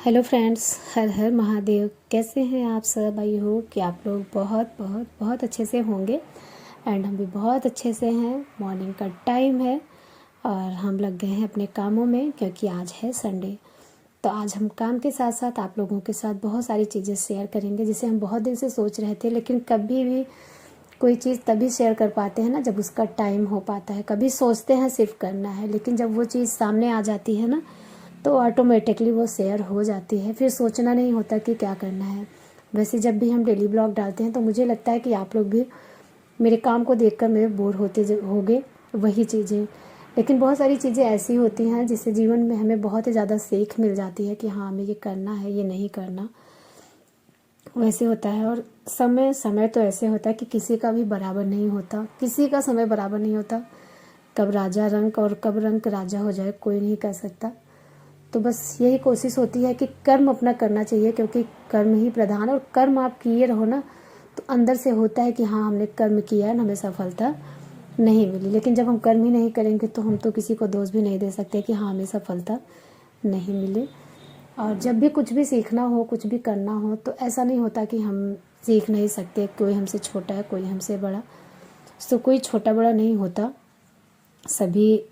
Hello friends, हर हर महादेव। कैसे हैं आप सब? आई होप कि आप लोग बहुत बहुत बहुत अच्छे से होंगे एंड हम भी बहुत अच्छे से हैं। मॉर्निंग का टाइम है और हम लग गए हैं अपने कामों में क्योंकि आज है संडे। तो आज हम काम के साथ साथ आप लोगों के साथ बहुत सारी चीज़ें शेयर करेंगे जिसे हम बहुत दिन से सोच रहे थे, लेकिन कभी भी कोई चीज़ तभी शेयर कर पाते हैं ना जब उसका टाइम हो पाता है। कभी सोचते हैं सिर्फ करना है, लेकिन जब वो चीज़ सामने आ जाती है ना तो ऑटोमेटिकली वो शेयर हो जाती है। फिर सोचना नहीं होता कि क्या करना है। वैसे जब भी हम डेली ब्लॉग डालते हैं तो मुझे लगता है कि आप लोग भी मेरे काम को देखकर मेरे बोर होते होंगे वही चीज़ें। लेकिन बहुत सारी चीज़ें ऐसी होती हैं जिससे जीवन में हमें बहुत ही ज़्यादा सीख मिल जाती है कि हाँ, हमें ये करना है, ये नहीं करना। वैसे होता है। और समय तो ऐसे होता है कि किसी का भी बराबर नहीं होता, किसी का समय बराबर नहीं होता। कब राजा रंक और कब रंक राजा हो जाए कोई नहीं कह सकता। तो बस यही कोशिश होती है कि कर्म अपना करना चाहिए, क्योंकि कर्म ही प्रधान है। और कर्म आप किए रहो ना तो अंदर से होता है कि हाँ, हमने कर्म किया है, हमें सफलता नहीं मिली। लेकिन जब हम कर्म ही नहीं करेंगे तो हम तो किसी को दोष भी नहीं दे सकते कि हाँ, हमें सफलता नहीं मिली। और जब भी कुछ भी सीखना हो, कुछ भी करना हो, तो ऐसा नहीं होता कि हम सीख नहीं सकते, कोई हमसे छोटा है, कोई हमसे बड़ा। तो कोई छोटा बड़ा नहीं होता, सभी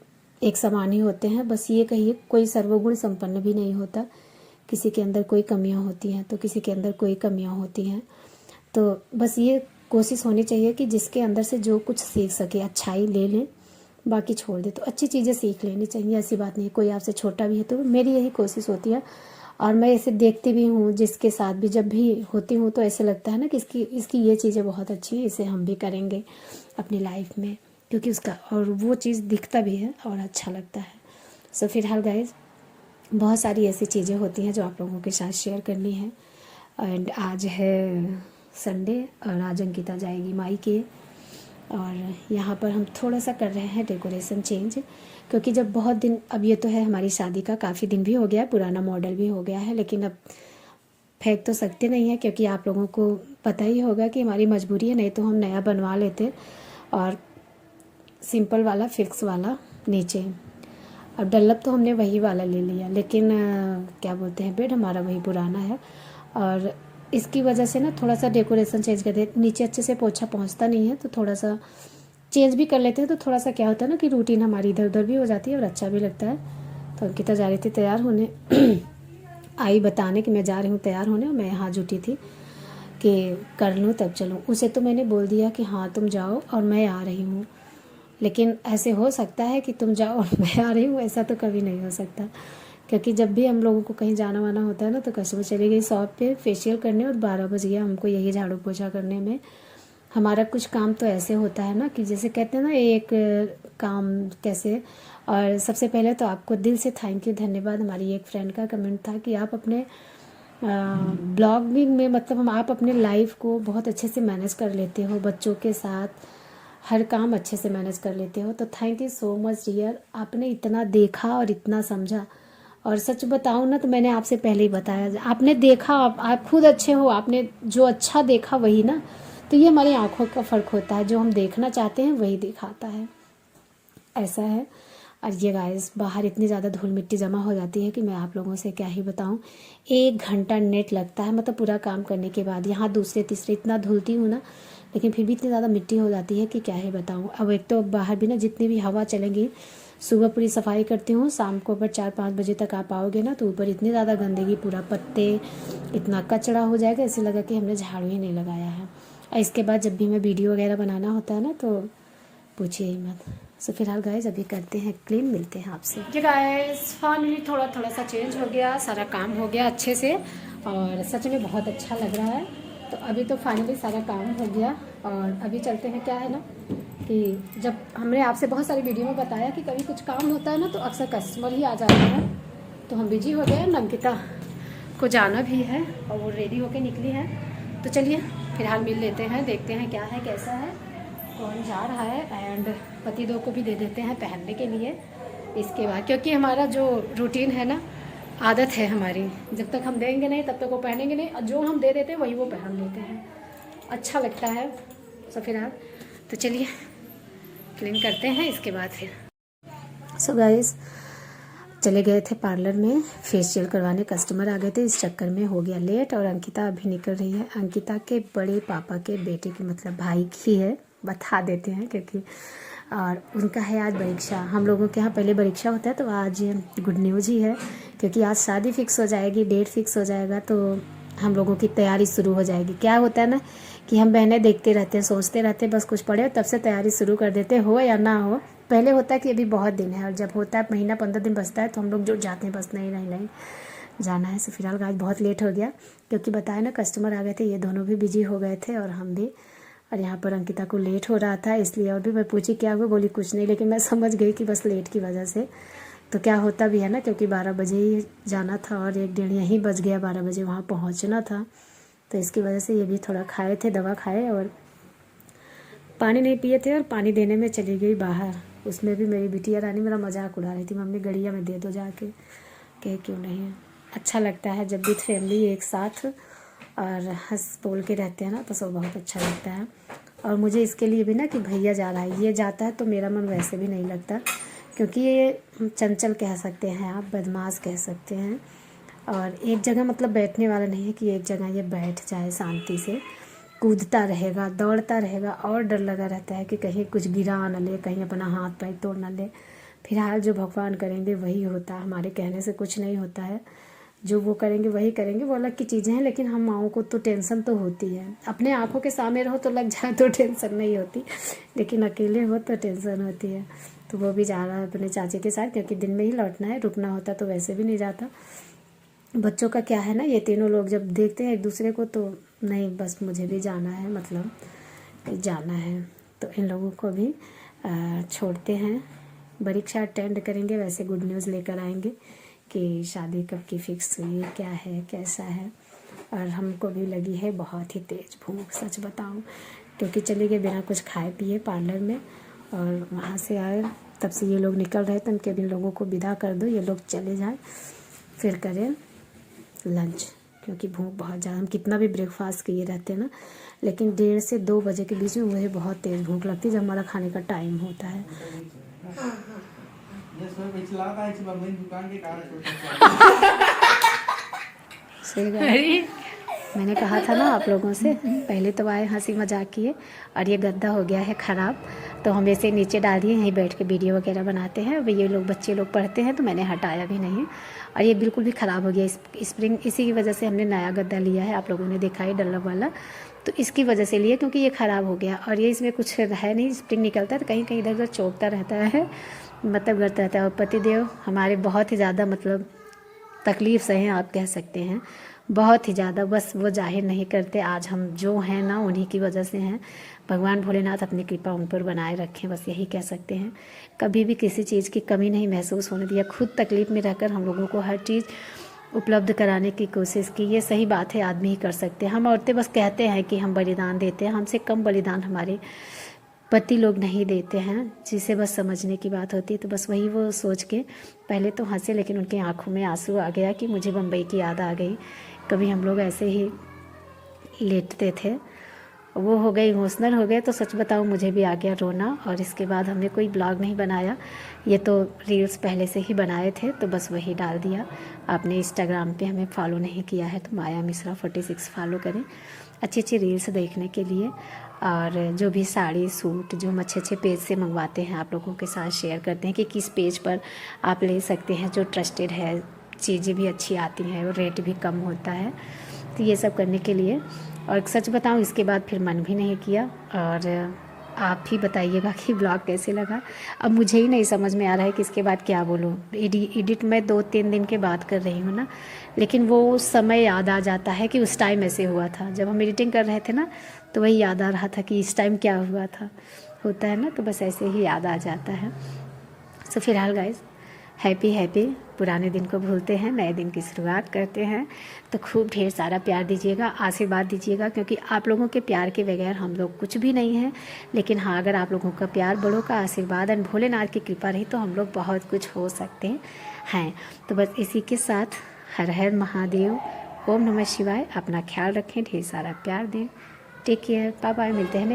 एक समान ही होते हैं। बस ये कहिए, कोई सर्वगुण संपन्न भी नहीं होता। किसी के अंदर कोई कमियां होती हैं तो किसी के अंदर कोई कमियां होती हैं। तो बस ये कोशिश होनी चाहिए कि जिसके अंदर से जो कुछ सीख सके अच्छाई ले लें, बाकी छोड़ दे। तो अच्छी चीज़ें सीख लेनी चाहिए, ऐसी बात नहीं है। कोई आपसे छोटा भी है तो मेरी यही कोशिश होती है। और मैं इसे देखती भी हूँ, जिसके साथ भी जब भी होती हूँ तो ऐसे लगता है ना कि इसकी ये चीज़ें बहुत अच्छी है, इसे हम भी करेंगे अपनी लाइफ में, क्योंकि उसका और वो चीज़ दिखता भी है और अच्छा लगता है। सो फिलहाल गाइज, बहुत सारी ऐसी चीज़ें होती हैं जो आप लोगों के साथ शेयर करनी है। एंड आज है संडे और आज अंकिता जाएगी मायके। और यहाँ पर हम थोड़ा सा कर रहे हैं डेकोरेशन चेंज, क्योंकि जब बहुत दिन, अब ये तो है हमारी शादी का काफ़ी दिन भी हो गया है, पुराना मॉडल भी हो गया है, लेकिन अब फेंक तो सकते नहीं है क्योंकि आप लोगों को पता ही होगा कि हमारी मजबूरी है। नहीं तो हम नया बनवा लेते और सिंपल वाला फिक्स वाला नीचे। अब डल्लप तो हमने वही वाला ले लिया, लेकिन क्या बोलते हैं, बेड हमारा वही पुराना है। और इसकी वजह से ना थोड़ा सा डेकोरेशन चेंज कर देते, नीचे अच्छे से पोछा पहुंचता नहीं है तो थोड़ा सा चेंज भी कर लेते हैं। तो थोड़ा सा क्या होता है ना कि रूटीन हमारी इधर उधर भी हो जाती है और अच्छा भी लगता है। तो अंकिता जा रही थी तैयार होने आई बताने कि मैं जा रही हूँ तैयार होने, और मैं यहाँ जुटी थी कि कर लूँ तब चलूँ। उसे तो मैंने बोल दिया कि हाँ तुम जाओ और मैं आ रही हूँ, लेकिन ऐसे हो सकता है कि तुम जाओ और मैं आ रही हूँ, ऐसा तो कभी नहीं हो सकता। क्योंकि जब भी हम लोगों को कहीं जाना वाना होता है ना तो कस्टमर चली गई शॉप पे फेशियल करने और 12 बज गया हमको यही झाड़ू पोछा करने में। हमारा कुछ काम तो ऐसे होता है ना कि जैसे कहते हैं ना, एक काम कैसे। और सबसे पहले तो आपको दिल से थैंक यू, धन्यवाद। हमारी एक फ्रेंड का कमेंट था कि आप अपने ब्लॉगिंग में, मतलब हम आप अपने लाइफ को बहुत अच्छे से मैनेज कर लेते हो, बच्चों के साथ हर काम अच्छे से मैनेज कर लेते हो। तो thank you so much dear, आपने इतना देखा और इतना समझा। और सच बताऊँ ना तो मैंने आपसे पहले ही बताया, आपने देखा, आप खुद अच्छे हो, आपने जो अच्छा देखा वही ना। तो ये हमारी आंखों का फ़र्क होता है, जो हम देखना चाहते हैं वही दिखाता है, ऐसा है। और ये गाइस, बाहर इतनी ज़्यादा धूल मिट्टी जमा हो जाती है कि मैं आप लोगों से क्या ही बताऊं। 1 घंटा नेट लगता है, मतलब पूरा काम करने के बाद यहाँ दूसरे तीसरे इतना धुलती हूँ ना, लेकिन फिर भी इतनी ज़्यादा मिट्टी हो जाती है कि क्या ही बताऊँ। अब एक तो बाहर भी ना जितनी भी हवा चलेंगी, सुबह पूरी सफाई करती हूँ, शाम को अगर 4-5 बजे तक आप आओगे ना तो ऊपर इतनी ज़्यादा गंदगी, पूरा पत्ते, इतना कचरा हो जाएगा, ऐसे लगा कि हमने झाड़ू ही नहीं लगाया है। और इसके बाद जब भी हमें वीडियो वगैरह बनाना होता है ना तो पूछिए ही मत। सो फिलहाल गाइस अभी करते हैं क्लीन, मिलते हैं आपसे। जी गाइस, फाइनली थोड़ा सा चेंज हो गया, सारा काम हो गया अच्छे से और सच में बहुत अच्छा लग रहा है। तो अभी तो फाइनली सारा काम हो गया और अभी चलते हैं। क्या है ना कि जब हमने आपसे बहुत सारी वीडियो में बताया कि कभी कुछ काम होता है ना तो अक्सर कस्टमर ही आ जाते हैं, तो हम बिजी हो गए। अंकिता को जाना भी है और वो रेडी होके निकली है। तो चलिए फिलहाल मिल लेते हैं, देखते हैं क्या है कैसा है, कौन जा रहा है। एंड पति दो को भी दे देते हैं पहनने के लिए इसके बाद, क्योंकि हमारा जो रूटीन है ना, आदत है हमारी, जब तक हम देंगे नहीं तब तक वो पहनेंगे नहीं, और जो हम दे देते हैं वही वो पहन लेते हैं, अच्छा लगता है। सो फिलहाल तो चलिए क्लीन करते हैं इसके बाद फिर। सो गाइस, चले गए थे पार्लर में फेशियल करवाने, कस्टमर आ गए थे, इस चक्कर में हो गया लेट। और अंकिता अभी निकल रही है, अंकिता के बड़े पापा के बेटे की मतलब भाई की है, बता देते हैं क्योंकि, और उनका है आज परीक्षा। हम लोगों के यहाँ पहले परीक्षा होता है, तो आज गुड न्यूज़ ही है क्योंकि आज शादी फिक्स हो जाएगी, डेट फिक्स हो जाएगा, तो हम लोगों की तैयारी शुरू हो जाएगी। क्या होता है ना कि हम बहनें देखते रहते हैं, सोचते रहते हैं बस कुछ पढ़े, तब से तैयारी शुरू कर देते, हो या ना हो। पहले होता है कि अभी बहुत दिन है, और जब होता है महीना 15 दिन बचता है तो हम लोग जुट जाते हैं, बस नहीं जाना है। सो फिलहाल आज बहुत लेट हो गया क्योंकि बताया ना कस्टमर आ गए थे, ये दोनों भी बिजी हो गए थे और हम भी। और यहाँ पर अंकिता को लेट हो रहा था, इसलिए और भी मैं पूछी क्या हुआ, बोली कुछ नहीं, लेकिन मैं समझ गई कि बस लेट की वजह से। तो क्या होता भी है ना, क्योंकि 12 बजे ही जाना था और 1-1:30 यहीं बज गया, 12 बजे वहाँ पहुँचना था, तो इसकी वजह से ये भी थोड़ा खाए थे, दवा खाए और पानी नहीं पिए थे, और पानी देने में चली गई बाहर। उसमें भी मेरी बिटिया रानी मेरा मजाक उड़ा रही थी, मम्मी गड़िया में दे दो जाके, कहे क्यों नहीं। अच्छा लगता है जब भी फैमिली एक साथ और हंस बोल के रहते हैं ना, तो सब बहुत अच्छा लगता है। और मुझे इसके लिए भी ना कि भैया जा रहा है, ये जाता है तो मेरा मन वैसे भी नहीं लगता, क्योंकि ये चंचल कह सकते हैं आप, बदमाश कह सकते हैं, और एक जगह मतलब बैठने वाला नहीं है कि एक जगह ये बैठ जाए शांति से। कूदता रहेगा, दौड़ता रहेगा, और डर लगा रहता है कि कहीं कुछ गिरा न ले, कहीं अपना हाथ पैर तोड़ न ले। फिलहाल जो भगवान करेंगे वही होता है, हमारे कहने से कुछ नहीं होता है, जो वो करेंगे वही करेंगे, वो अलग की चीज़ें हैं। लेकिन हम माओं को तो टेंशन तो होती है, अपने आँखों के सामने रहो तो लग जाए तो टेंशन नहीं होती, लेकिन अकेले हो तो टेंशन होती है। तो वो भी जा रहा है अपने चाची के साथ, क्योंकि दिन में ही लौटना है, रुकना होता तो वैसे भी नहीं जाता। बच्चों का क्या है ना, ये तीनों लोग जब देखते हैं एक दूसरे को तो नहीं, बस मुझे भी जाना है, मतलब जाना है, तो इन लोगों को भी छोड़ते हैं। परीक्षा अटेंड करेंगे, वैसे गुड न्यूज़ लेकर आएंगे कि शादी कब की फिक्स हुई है, क्या है कैसा है। और हमको भी लगी है बहुत ही तेज़ भूख, सच बताऊं, क्योंकि चले गए बिना कुछ खाए पिए पार्लर में, और वहाँ से आए तब से ये लोग निकल रहे थे, उनके भी लोगों को विदा कर दो, ये लोग चले जाए, फिर करें लंच, क्योंकि भूख बहुत ज़्यादा, हम कितना भी ब्रेकफास्ट किए रहते हैं ना, लेकिन 1:30 से 2 बजे के बीच में मुझे बहुत तेज़ भूख लगती है, जब हमारा खाने का टाइम होता है। सही, मैंने कहा था ना आप लोगों से, पहले तो आए हंसी मजाक किए, और ये गद्दा हो गया है ख़राब, तो हम ऐसे नीचे डाल दिए, यहीं बैठ के वीडियो वगैरह बनाते हैं। अब ये लोग बच्चे लोग पढ़ते हैं तो मैंने हटाया भी नहीं, और ये बिल्कुल भी ख़राब हो गया स्प्रिंग, इसी की वजह से हमने नया गद्दा लिया है, आप लोगों ने देखा है डल्लब वाला, तो इसकी वजह से लिए, क्योंकि ये ख़राब हो गया, और ये इसमें कुछ है नहीं, स्प्रिंग निकलता है तो कहीं कहीं इधर उधर चौंकता रहता है, मतलब करता रहता है। और पतिदेव हमारे बहुत ही ज़्यादा मतलब तकलीफ़ से हैं, आप कह सकते हैं, बहुत ही ज़्यादा, बस वो जाहिर नहीं करते। आज हम जो हैं ना उन्हीं की वजह से हैं, भगवान भोलेनाथ अपनी कृपा उन पर बनाए रखें, बस यही कह सकते हैं। कभी भी किसी चीज़ की कमी नहीं महसूस होने दिया, खुद तकलीफ़ में रहकर हम लोगों को हर चीज़ उपलब्ध कराने की कोशिश की। ये सही बात है, आदमी ही कर सकते हैं, हम औरतें बस कहते हैं कि हम बलिदान देते हैं, हमसे कम बलिदान हमारे पति लोग नहीं देते हैं, जिसे बस समझने की बात होती है। तो बस वही वो सोच के पहले तो हंसे, लेकिन उनकी आंखों में आंसू आ गया कि मुझे बम्बई की याद आ गई। कभी हम लोग ऐसे ही लेटते थे, वो हो गए इमोशनल हो गए, तो सच बताऊं मुझे भी आ गया रोना। और इसके बाद हमने कोई ब्लॉग नहीं बनाया, ये तो रील्स पहले से ही बनाए थे, तो बस वही डाल दिया। आपने इंस्टाग्राम पे हमें फॉलो नहीं किया है तो माया मिश्रा 46 फॉलो करें, अच्छी अच्छी रील्स देखने के लिए। और जो भी साड़ी सूट जो हम अच्छे अच्छे पेज से मंगवाते हैं, आप लोगों के साथ शेयर करते हैं कि किस पेज पर आप ले सकते हैं, जो ट्रस्टेड है, चीज़ें भी अच्छी आती हैं और रेट भी कम होता है, तो ये सब करने के लिए। और सच बताऊं इसके बाद फिर मन भी नहीं किया। और आप ही बताइएगा कि ब्लॉग कैसे लगा। अब मुझे ही नहीं समझ में आ रहा है कि इसके बाद क्या बोलूं। एडिट मैं 2-3 दिन के बाद कर रही हूँ ना, लेकिन वो समय याद आ जाता है कि उस टाइम ऐसे हुआ था, जब हम एडिटिंग कर रहे थे ना, तो वही याद आ रहा था कि इस टाइम क्या हुआ था, होता है ना, तो बस ऐसे ही याद आ जाता है। सो फिलहाल गाइस, हैप्पी पुराने दिन को भूलते हैं, नए दिन की शुरुआत करते हैं। तो खूब ढेर सारा प्यार दीजिएगा, आशीर्वाद दीजिएगा, क्योंकि आप लोगों के प्यार के बगैर हम लोग कुछ भी नहीं हैं। लेकिन हाँ, अगर आप लोगों का प्यार, बड़ों का आशीर्वाद और भोलेनाथ की कृपा रही तो हम लोग बहुत कुछ हो सकते हैं। तो बस इसी के साथ हर हर महादेव, ओम नमः शिवाय। अपना ख्याल रखें, ढेर सारा प्यार दें, टेक केयर, बाय बाय, मिलते हैं।